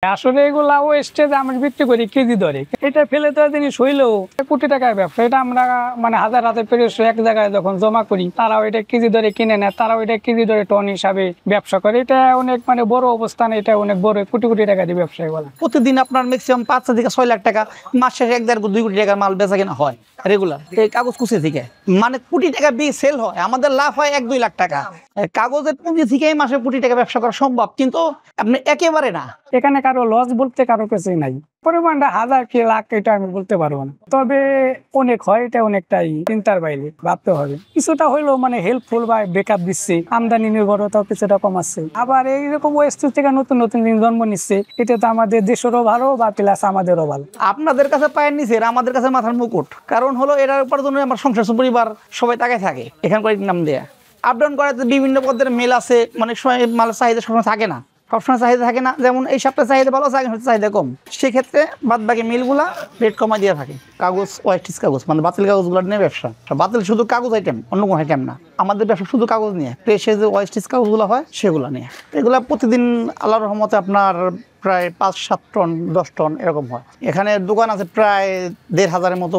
আসলে এগুলা ওয়েস্টেজ আমরা বিক্রি করি কেজি দরে। এটা ফেলে দেওয়া জিনিস হইলেও কোটি টাকার ব্যবসা। এটা আমরা মানে হাজার হাজার পেরেছো এক জায়গায় যখন জমা করি, তারাও এটা কেজি দরে কিনে নেয়, তারাও এটা কেজি দরে টন হিসাবে ব্যবসা করে। এটা অনেক মানে বড় অবস্থান, এটা অনেক বড় কোটি কোটি টাকা দিয়ে ব্যবসা বলা। প্রতিদিন আপনার ম্যাক্সিমাম 5 থেকে 6 লাখ টাকা, মাসে 1.5-2 কোটি টাকার মাল বেচা কেনা হয় রেগুলার এই কাগজ কুচি থেকে। মানে কোটি টাকা সেল হয়, আমাদের লাভ হয় 1-2 লাখ টাকা। কাগজের পুঁজি থেকেই মাসে কোটি টাকা ব্যবসা করা সম্ভব, কিন্তু আপনি একেবারে না। এখানে কারো লস বলতে কারো কিছুই নাই। পরিমাণটা হাজার কি লাখ এটা আমি বলতে পারবো না, তবে অনেক হয়, এটা অনেকটাই চিন্তার বাইরে। ভাবতে হবে কিছুটা হইলেও মানে হেল্পফুল বা বেকআপ দিচ্ছে, আমদানি নির্ভরতাও কিছুটা কমাচ্ছে। আবার এইরকম ওয়েস্ট থেকে নতুন নতুন জিনিস জন্ম নিচ্ছে, এটা তো আমাদের দেশেরও ভালো বা প্লাস আমাদেরও ভালো। আপনাদের কাছে পায়ের নিচে, আমাদের কাছে মাথার মুকুট। কারণ হলো এটার উপার্জনে আমার সংসার পরিবার সবাই তাকায় থাকে। এখানকার নাম দেয়া আপ ডাউন করাতে বিভিন্ন পদের মেল আছে, মানে সময় মালের চাহিদা সবসময় থাকে না, সবসময় চাহিদা থাকে না। যেমন এই সপ্তাহে চাহিদা ভালো আছে, চাহিদা কম, সেক্ষেত্রে বাদ বাকি মিলগুলা রেট কমাই দিয়ে থাকে। কাগজ ওয়েস্টেজ কাগজ মানে বাতিল কাগজগুলো নিয়ে ব্যবসা। বাতিল শুধু কাগজ আইটেম, অন্য কোনো আইটেম না। আমাদের ব্যবসা শুধু কাগজ নিয়ে, প্রেসে যে ওয়েস্টেজ কাগজগুলো হয় সেগুলো নিয়ে। এগুলা প্রতিদিন আল্লাহর রহমতে আপনার প্রায় 5-7 টন 10 টন এরকম হয়। এখানে দোকান আছে প্রায় 1,500-এর মতো,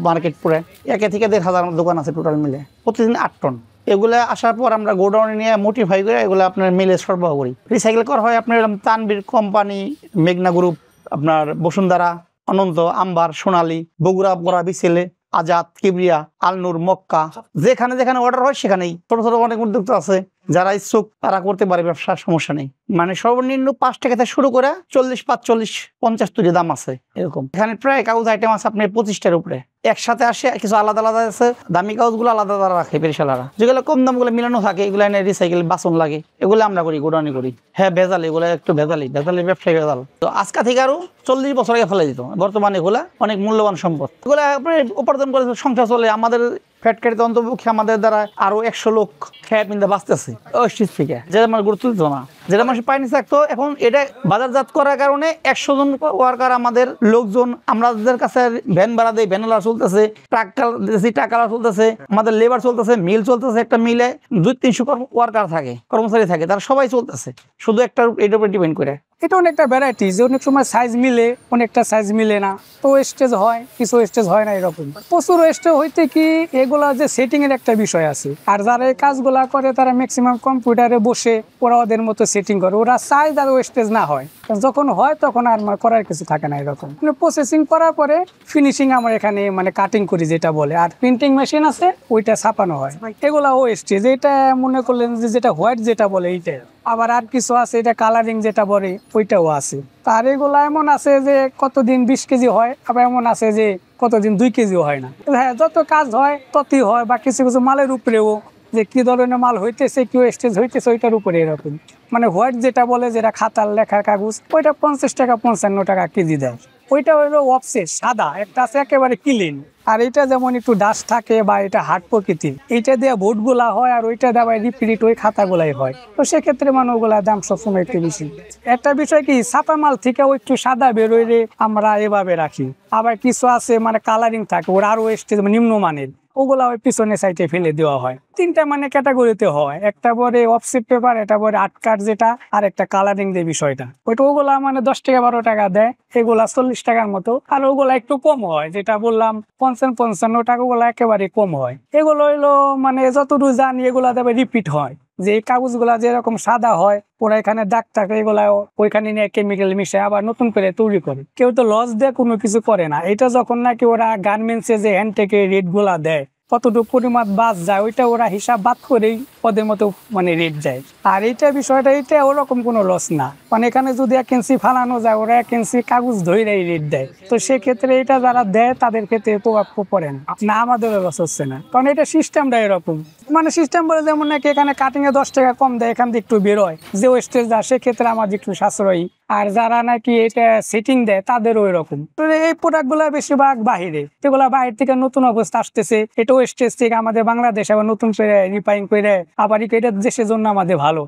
মার্কেট পুরে 1 থেকে 1,500 দোকান আছে টোটাল মিলে, প্রতিদিন 8 টন। এগুলো আসার পর আমরা গোডাউনে নিয়ে মোটিফাই করে এগুলো আপনার মিলে সরবরাহ করি। রিসাইকেল করা হয় আপনার তানবীর কোম্পানি, মেঘনা গ্রুপ, আপনার বসুন্ধরা, অনন্ত, আম্বার, সোনালী, বগুড়া, বড়া, বিসেলে, আজাদ, কিবরিয়া, আলনুর, মক্কা, যেখানে যেখানে অর্ডার হয় সেখানেই। ছোট ছোট অনেক উদ্যোক্তা আছে, যারা ইচ্ছুক তারা করতে পারে ব্যবসার, সমস্যা নেই। মানে সর্বনিম্ন 5 টাকা থেকে শুরু করে 40, 45, 50 তৈরি দাম আছে এরকম। এখানে প্রায় কাগজ আইটেম আছে আপনার 25টার উপরে। একসাথে আসে, কিছু আলাদা আলাদা আছে, দামি কাগজগুলো আলাদা আলাদা রাখে পেরিশালারা, যেগুলো কম দামগুলো মিলানো থাকে, এগুলো এনে রিসাইকেল বাসন লাগে, এগুলো আমরা করি, গোডাউনে করি। হ্যাঁ ভেজাল, এগুলো একটু ভেজালি ব্যবসায়ী ভেজাল। তো আজকা থেকে আরো 40 বছর আগে ফেলে দিত, বর্তমানে এগুলা অনেক মূল্যবান সম্পদ। এগুলো আপনার উপার্জন করে সংসার চলে। আমাদের ফ্যাক্টরিতে অন্তর্পক্ষে আমাদের দ্বারা আরো 100 লোক খেয়ে পিন্দা বাঁচতেছে ওয়েস্টেজ থেকে, যেটা আমার গুরুত্ব দিত না, যেটা মানুষ পায়নি থাকতো। এখন এটা বাজারজাত করার কারণে 100 জন ওয়ার্কার, আমাদের লোকজন, আমাদের কাছে ভ্যান ভাড়া দেয়, ভ্যানওয়ালা চলতেছে, টাকা চলতেছে, আমাদের লেবার চলতেছে, মিল চলতেছে। একটা মিলে 200-300 ওয়ার্কার থাকে, কর্মচারী থাকে, তারা সবাই চলতেছে শুধু একটা এটার উপরে ডিপেন্ড করে। এটা অনেকটা ভ্যারাইটি, যে অনেক সময় সাইজ মিলে, অনেকটা সাইজ মিলে না, তো ওয়েস্টেজ হয়, কিছু ওয়েস্টেজ হয় না। এরকম প্রচুর ওয়েস্টেজ হইতে কি এগুলা যে সেটিং এর একটা বিষয় আছে। আর যারা এই কাজগুলা করে তারা ম্যাক্সিমাম কম্পিউটারে বসে ওরা ওদের মতো সেটিং করে, ওরা চায় যার ওয়েস্টেজ না হয়। যখন হয় তখন আর করার কিছু থাকে না। এরকম প্রসেসিং করার পরে ফিনিশিং আমরা এখানে মানে কাটিং করি যেটা বলে, আর প্রিন্টিং মেশিন আছে ওইটা ছাপানো হয়। এগুলা ওয়েস্টেজ। এটা মনে করলেন যে যেটা হোয়াইট যেটা বলে এইটা। আবার আর কিছু আছে এটা কালারিং যেটা বলে ওইটাও আছে। তার এগুলা এমন আছে যে কতদিন 20 কেজি হয়, আবার এমন আছে যে কতদিন 2 কেজিও হয় না। হ্যাঁ, যত কাজ হয় ততই হয়। বা কিছু কিছু মালের উপরেও যে কি ধরনের মাল হইতেছে, কি ওয়েস্টেজ হইতেছে ওইটার উপরে এরকম। মানে হোয়াইট যেটা বলে, যেটা খাতার লেখার কাগজ, ওইটা 50 টাকা 55 টাকা কেজি দেয়। ওইটা হইলো অফসেট সাদা, একটা আছে একেবারে ক্লিন। আর এটা যেমন একটু ডাস্ট থাকে বা এটা হার্ড প্রকৃতির, এইটা দিয়ে বোর্ড গুলা হয়, আর ওইটা দেওয়া রিপিট ওই খাতা গুলাই হয়। তো সেক্ষেত্রে মানে ওগুলার দাম সবসময় একটু বেশি। একটা বিষয় কি, ছাপা মাল থেকে ওই একটু সাদা বেরোইলে আমরা এভাবে রাখি। আবার কিছু আছে মানে কালারিং থাকে, ওরা আরো এসছে নিম্নমানের, ওগুলা ওই পিছনে সাইডে ফেলে দেওয়া হয়। 3টা মানে ক্যাটাগরিতে হয়, একটা বলে অফসেট পেপার, এটা বলে আর্ট কার্ড যেটা, আর একটা কালারিং যে বিষয়টা, ওইটা ওগুলা মানে 10 টাকা 12 টাকা দেয়, এগুলা 40 টাকার মতো। আর ওগুলা একটু কম হয়, যেটা বললাম 55 টাকা, ওগুলা একেবারে কম হয়। এগুলো হইলো মানে যতটুকু জানি এগুলা দেবে রিপিট হয়। যে কাগজগুলা যেরকম সাদা হয়, ওরা এখানে দাগ থাকে, এগুলা ওইখানে নিয়ে কেমিক্যাল মিশে আবার নতুন করে তৈরি করে। কেউ তো লস দিয়ে কোনো কিছু করে না। এটা যখন নাকি ওরা গার্মেন্টসে যে হ্যান্ড থেকে রেট গুলা দেয়, কতটুকু পরিমাণ বাদ যায়, ওইটা ওরা হিসাব বাদ করেই ওদের মতো মানে রেট যায়। আর এইটা বিষয়টা, এটা ওরকম কোনো লস না। মানে এখানে যদি 1 ইঞ্চি ফালানো যায়, ওরা 1 ইঞ্চি কাগজ ধরে রেট দেয়। তো সেক্ষেত্রে এটা যারা দেয় তাদের ক্ষেত্রে প্রভাব পড়ে না, আমাদেরও লস হচ্ছে না, কারণ এটা সিস্টেমটা এরকম। মানে সিস্টেম বলে যেমন নাকি এখানে কাটিং এ 10 টাকা কম দেয়, এখান থেকে একটু বেরোয় যে ওয়েস্টেজ দেয়, সেক্ষেত্রে আমাদের একটু সাশ্রয়ী। আর যারা নাকি এটা সেটিং দেয় তাদেরও এরকম। তো এই প্রোডাক্ট গুলা বেশিরভাগ বাহিরে, যেগুলা বাইরে থেকে নতুন অবস্থা আসতেছে, এটা ওয়েস্টেজ থেকে আমাদের বাংলাদেশ আবার নতুন করে রিফাইন করে আবার এটা দেশের জন্য আমাদের ভালো।